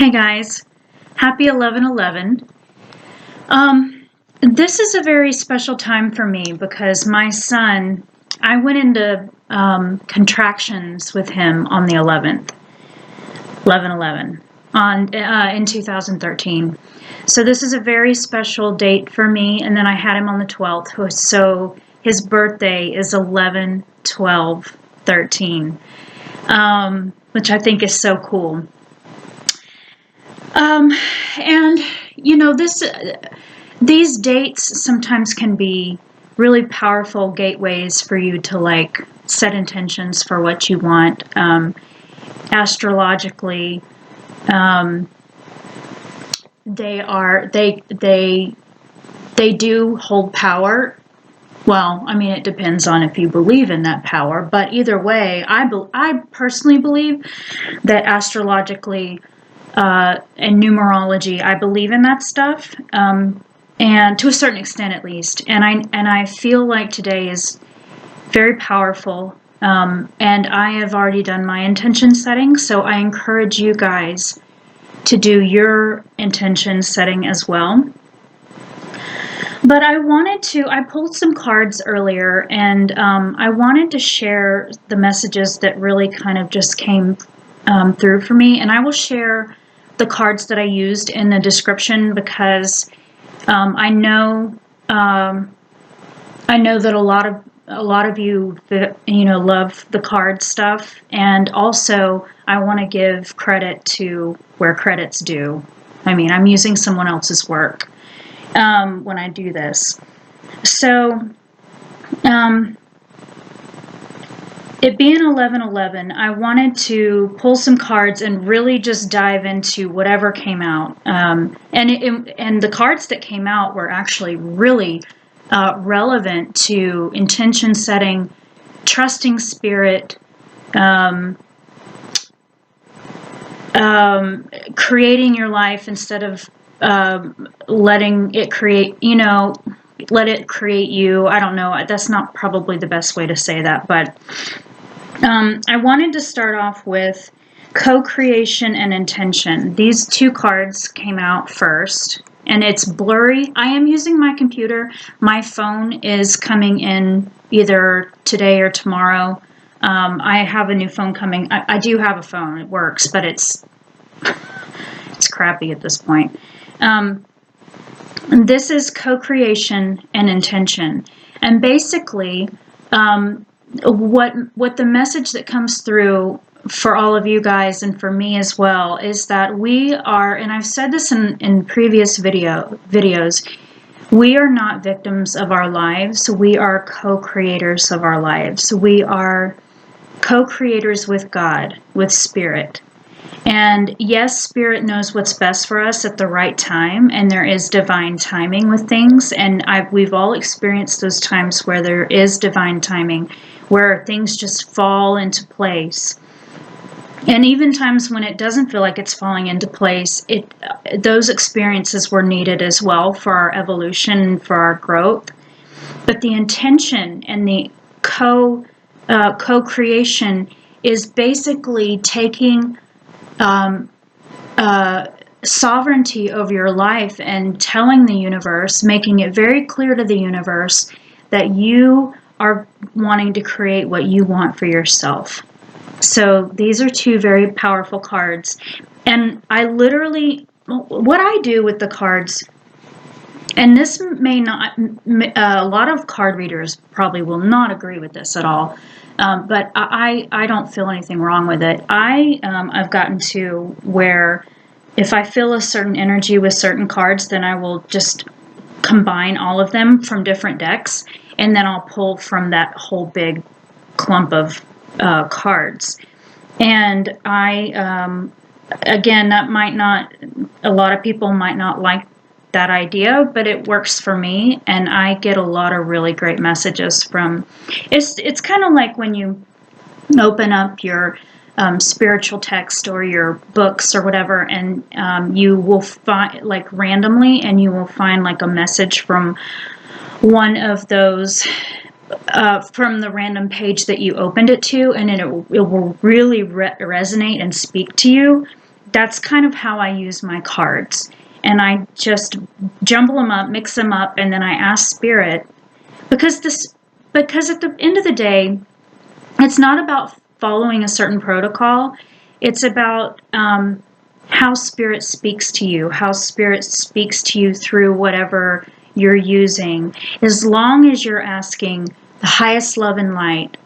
Hey guys, happy 11/11. This is a very special time for me because my son, I went into contractions with him on the 11th, 11/11, in 2013. So this is a very special date for me, and then I had him on the 12th, so his birthday is 11/12/13, which I think is so cool. And you know, these dates sometimes can be really powerful gateways for you to like set intentions for what you want. Astrologically, they do hold power. Well, I mean, it depends on if you believe in that power, but either way, I personally believe that astrologically, and numerology, I believe in that stuff, and to a certain extent at least. And I feel like today is very powerful, and I have already done my intention setting, so I encourage you guys to do your intention setting as well. But I pulled some cards earlier, and I wanted to share the messages that really kind of just came through for me, and I will share the cards that I used in the description because I know that a lot of you love the card stuff, and also I want to give credit to where credit's due. I mean, I'm using someone else's work when I do this. So it being 11/11, I wanted to pull some cards and really just dive into whatever came out. And the cards that came out were actually really relevant to intention setting, trusting spirit, creating your life instead of letting it create, let it create you. I don't know. That's not probably the best way to say that, but I wanted to start off with co-creation and intention. These two cards came out first, and it's blurry. I am using my computer. My phone is coming in either today or tomorrow. I have a new phone coming. I do have a phone. It works, but it's crappy at this point. This is co-creation and intention. And basically, what the message that comes through for all of you guys and for me as well is that we are, and I've said this in previous videos, we are not victims of our lives. We are co-creators of our lives. We are co-creators with God, with Spirit. And yes, Spirit knows what's best for us at the right time, and there is divine timing with things, and we've all experienced those times where there is divine timing, where things just fall into place. And even times when it doesn't feel like it's falling into place, those experiences were needed as well for our evolution and for our growth. But the intention and the co-creation is basically taking sovereignty over your life and telling the universe, making it very clear to the universe that you are wanting to create what you want for yourself. So these are two very powerful cards. And what I do with the cards, and this may not, a lot of card readers probably will not agree with this at all. But I don't feel anything wrong with it. I've gotten to where if I feel a certain energy with certain cards, then I will just combine all of them from different decks, and then I'll pull from that whole big clump of cards. And again, that might not, a lot of people might not like that idea, but it works for me, and I get a lot of really great messages from. It's kind of like when you open up your spiritual text or your books or whatever, and you will find, like, randomly, and you will find like a message from one of those from the random page that you opened it to, and it will really resonate and speak to you. that's kind of how I use my cards. And I just jumble them up, mix them up, and then I ask Spirit, because at the end of the day, it's not about following a certain protocol. It's about how Spirit speaks to you, how Spirit speaks to you through whatever you're using. As long as you're asking the highest love and light,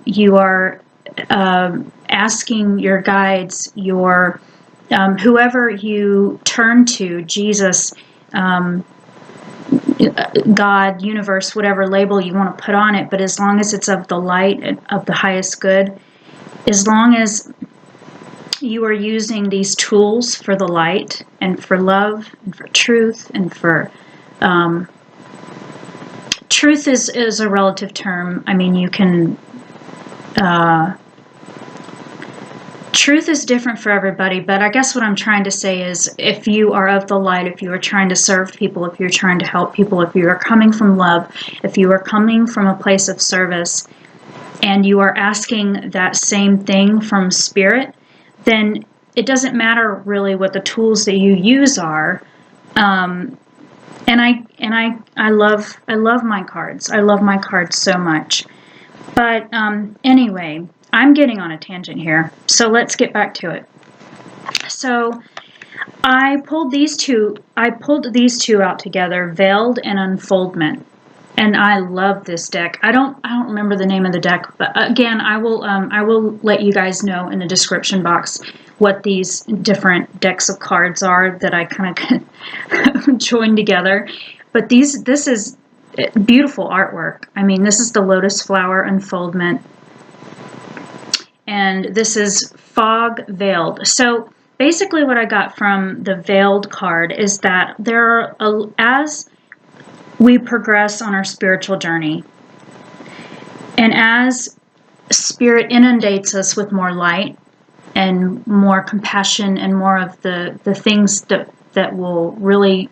you are asking your guides, your whoever you turn to, Jesus, God, universe, whatever label you want to put on it, but as long as it's of the light and of the highest good, as long as you are using these tools for the light and for love and for truth and for truth is a relative term. I mean, you can truth is different for everybody, but I guess what I'm trying to say is, if you are of the light, if you are trying to serve people, if you're trying to help people, if you are coming from love, if you are coming from a place of service, and you are asking that same thing from Spirit, then it doesn't matter really what the tools that you use are. And I love my cards. I love my cards so much. But anyway, I'm getting on a tangent here, so let's get back to it. So I pulled these two out together, Veiled and Unfoldment. And I love this deck. I don't remember the name of the deck, but again, I will let you guys know in the description box what these different decks of cards are that I kind of joined together. But this is beautiful artwork. I mean, this is the Lotus Flower Unfoldment, and this is Fog Veiled. So basically what I got from the Veiled card is that there are, as we progress on our spiritual journey, and as Spirit inundates us with more light and more compassion and more of the things that will really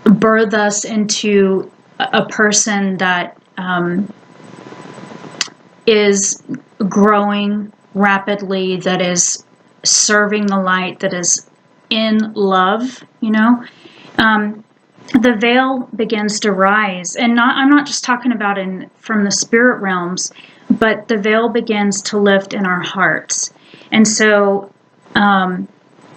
birth us into a person that is growing rapidly, that is serving the light, that is in love, the veil begins to rise. And I'm not just talking about from the spirit realms, but the veil begins to lift in our hearts. And so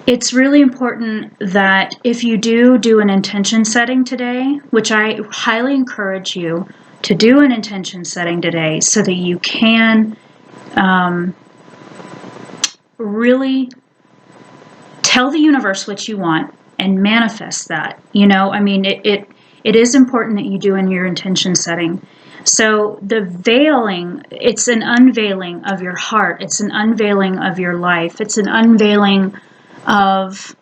it's really important that if you do an intention setting today, which I highly encourage you to do an intention setting today, so that you can really tell the universe what you want and manifest that. I mean, it is important that you do in your intention setting. So the veiling, it's an unveiling of your heart. It's an unveiling of your life. It's an unveiling of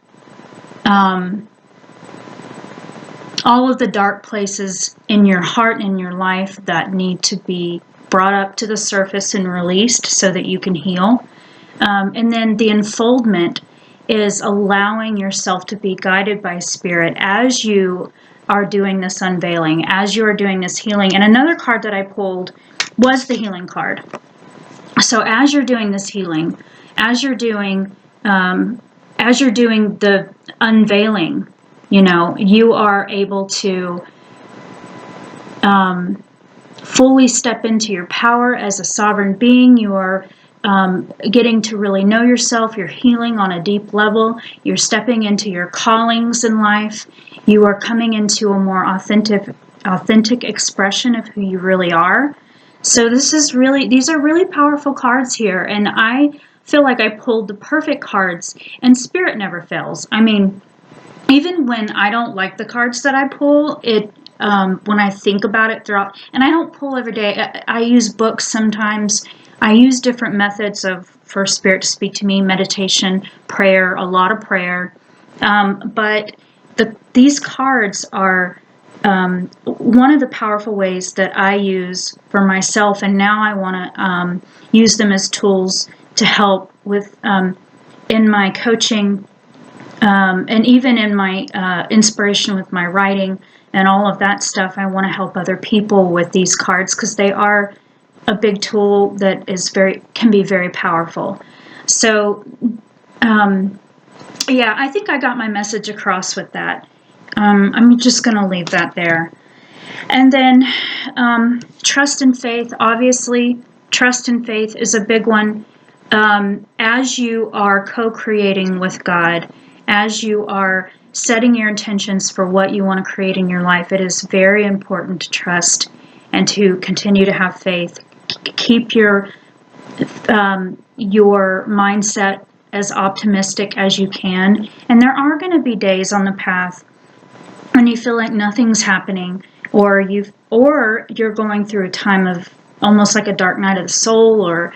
all of the dark places in your heart and your life that need to be brought up to the surface and released so that you can heal. And then the unfoldment is allowing yourself to be guided by Spirit as you are doing this unveiling, as you are doing this healing. And another card that I pulled was the healing card. So as you're doing this healing, as you're doing the unveiling, you are able to fully step into your power as a sovereign being. You are getting to really know yourself. You're healing on a deep level. You're stepping into your callings in life. You are coming into a more authentic expression of who you really are. So these are really powerful cards here, and I feel like I pulled the perfect cards, and Spirit never fails. I mean, even when I don't like the cards that I pull, when I think about it throughout, and I don't pull every day. I use books sometimes. I use different methods for Spirit to speak to me: meditation, prayer, a lot of prayer. But these cards are one of the powerful ways that I use for myself, and now I want to use them as tools to help with in my coaching, and even in my inspiration with my writing and all of that stuff. I want to help other people with these cards because they are a big tool that can be very powerful. So Yeah, I think I got my message across with that. I'm just going to leave that there. And then trust and faith, obviously, trust and faith is a big one. As you are co-creating with God, as you are setting your intentions for what you want to create in your life, it is very important to trust and to continue to have faith. Keep your mindset as optimistic as you can. And there are going to be days on the path when you feel like nothing's happening, or you're going through a time of almost like a dark night of the soul, or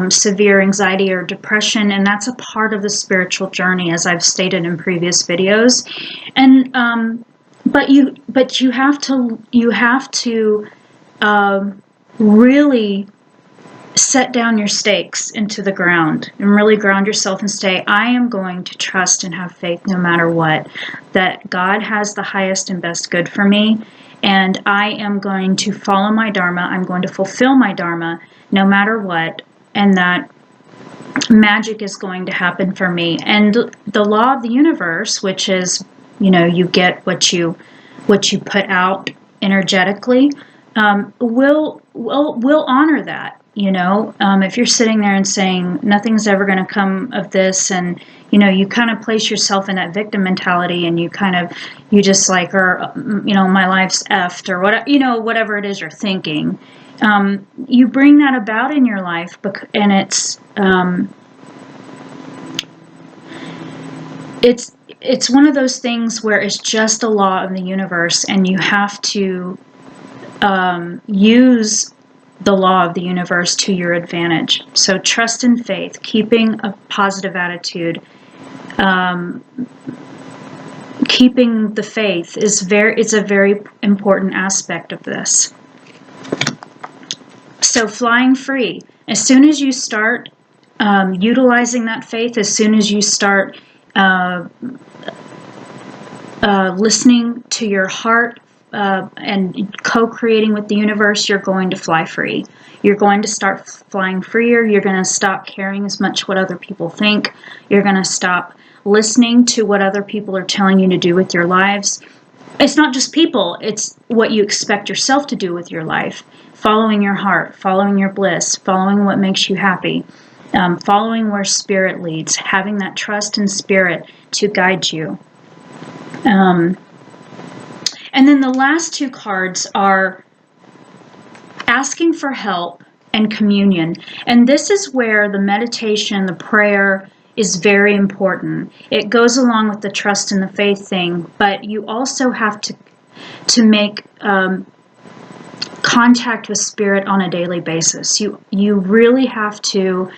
severe anxiety or depression, and that's a part of the spiritual journey, as I've stated in previous videos. And but you have to really set down your stakes into the ground and really ground yourself and say, I am going to trust and have faith no matter what, that God has the highest and best good for me, and I am going to follow my Dharma, I'm going to fulfill my Dharma no matter what, and that magic is going to happen for me. And the law of the universe, which is, you get what you put out energetically, will honor that. If you're sitting there and saying nothing's ever going to come of this, and you kind of place yourself in that victim mentality, and you just like, or my life's effed, or whatever it is you're thinking, you bring that about in your life, and it's one of those things where it's just a law of the universe, and you have to use the law of the universe to your advantage. So trust and faith, keeping a positive attitude, keeping the faith it's a very important aspect of this. So flying free, as soon as you start utilizing that faith, as soon as you start listening to your heart, and co-creating with the universe, you're going to fly free. You're going to start flying freer. You're going to stop caring as much what other people think. You're going to stop listening to what other people are telling you to do with your lives. It's not just people, it's what you expect yourself to do with your life. Following your heart, following your bliss, following what makes you happy, following where spirit leads, having that trust in spirit to guide you. And then the last two cards are asking for help and communion. And this is where the meditation, the prayer is very important. It goes along with the trust and the faith thing, but you also have to make contact with spirit on a daily basis. You really have to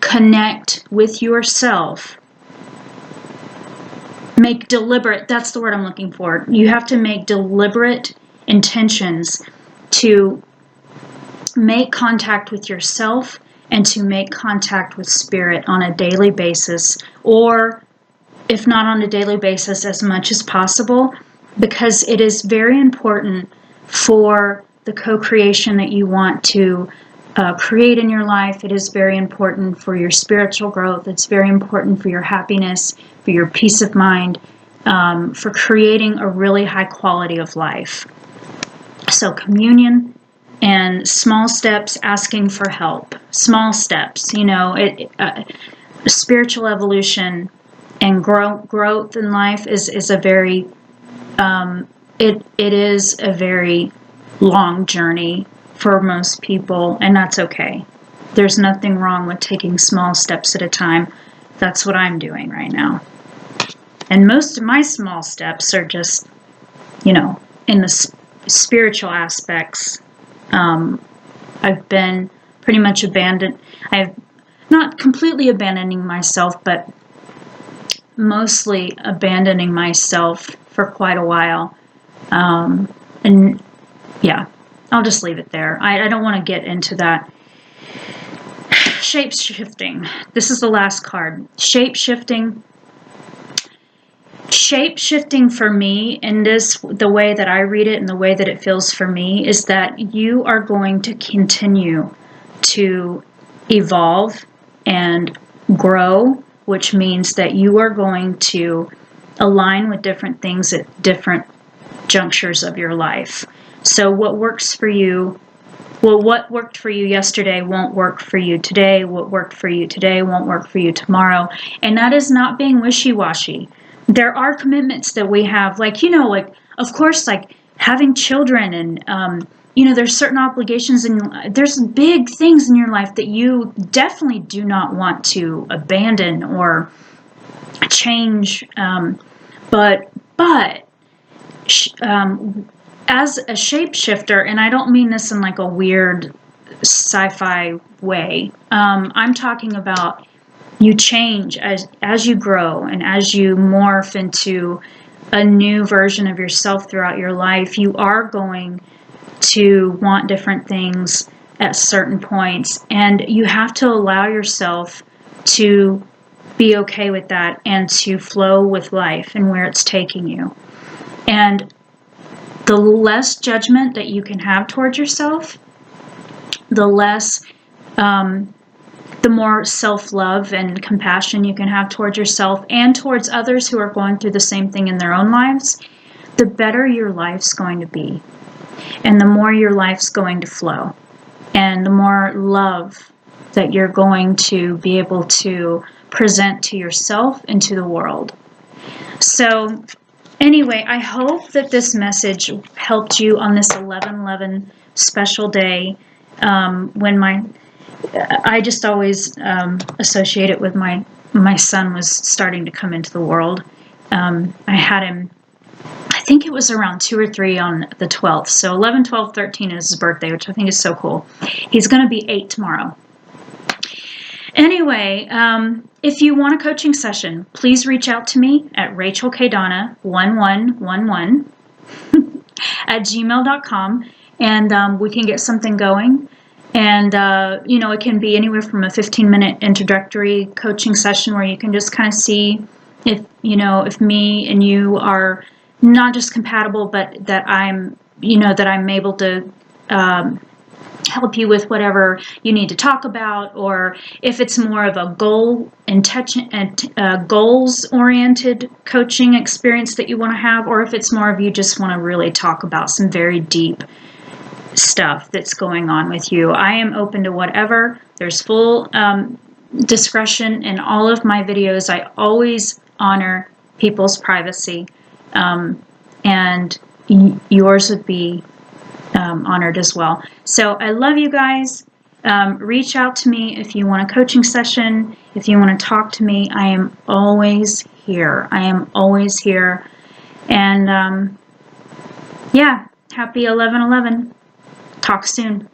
connect with yourself. Make deliberate, that's the word I'm looking for. You have to make deliberate intentions to make contact with yourself and to make contact with spirit on a daily basis, or if not on a daily basis, as much as possible, because it is very important for the co-creation that you want to create in your life. It is very important for your spiritual growth. It's very important for your happiness, for your peace of mind, for creating a really high quality of life. So communion and small steps, asking for help. Small steps, spiritual evolution and growth in life is a very, it is a very long journey for most people, and that's okay. There's nothing wrong with taking small steps at a time. That's what I'm doing right now. And most of my small steps are just, in the spiritual aspects. I've been pretty much abandoned. I've not completely abandoning myself, but mostly abandoning myself for quite a while. And yeah, I'll just leave it there. I don't want to get into that. Shape-shifting. This is the last card. Shape-shifting. Shape-shifting for me, in the way that I read it and the way that it feels for me, is that you are going to continue to evolve and grow, which means that you are going to align with different things at different junctures of your life. So what works for you, well, what worked for you yesterday won't work for you today. What worked for you today won't work for you tomorrow. And that is not being wishy-washy. There are commitments that we have, like, like, of course, like having children and, there's certain obligations and there's big things in your life that you definitely do not want to abandon or change. But as a shapeshifter, and I don't mean this in like a weird sci-fi way, I'm talking about you change as you grow and as you morph into a new version of yourself throughout your life. You are going to want different things at certain points, and you have to allow yourself to be okay with that and to flow with life and where it's taking you. And the less judgment that you can have towards yourself, the more self-love and compassion you can have towards yourself and towards others who are going through the same thing in their own lives, the better your life's going to be. And the more your life's going to flow. And the more love that you're going to be able to present to yourself and to the world. So anyway, I hope that this message helped you on this 11/11 special day. When I just always associate it with my son was starting to come into the world. I had him, I think it was around 2 or 3 on the 12th. So 11, 12, 13 is his birthday, which I think is so cool. He's going to be 8 tomorrow. Anyway, if you want a coaching session, please reach out to me at rachelkdonna1111 at gmail.com, and we can get something going. And, it can be anywhere from a 15-minute introductory coaching session where you can just kind of see if me and you are not just compatible, but that I'm able to help you with whatever you need to talk about, or if it's more of a goals-oriented coaching experience that you want to have, or if it's more of you just want to really talk about some very deep stuff that's going on with you. I am open to whatever. There's full discretion in all of my videos. I always honor people's privacy, and yours would be honored as well. So I love you guys. Reach out to me if you want a coaching session, if you want to talk to me. I am always here. I am always here. And happy 11/11. Talk soon.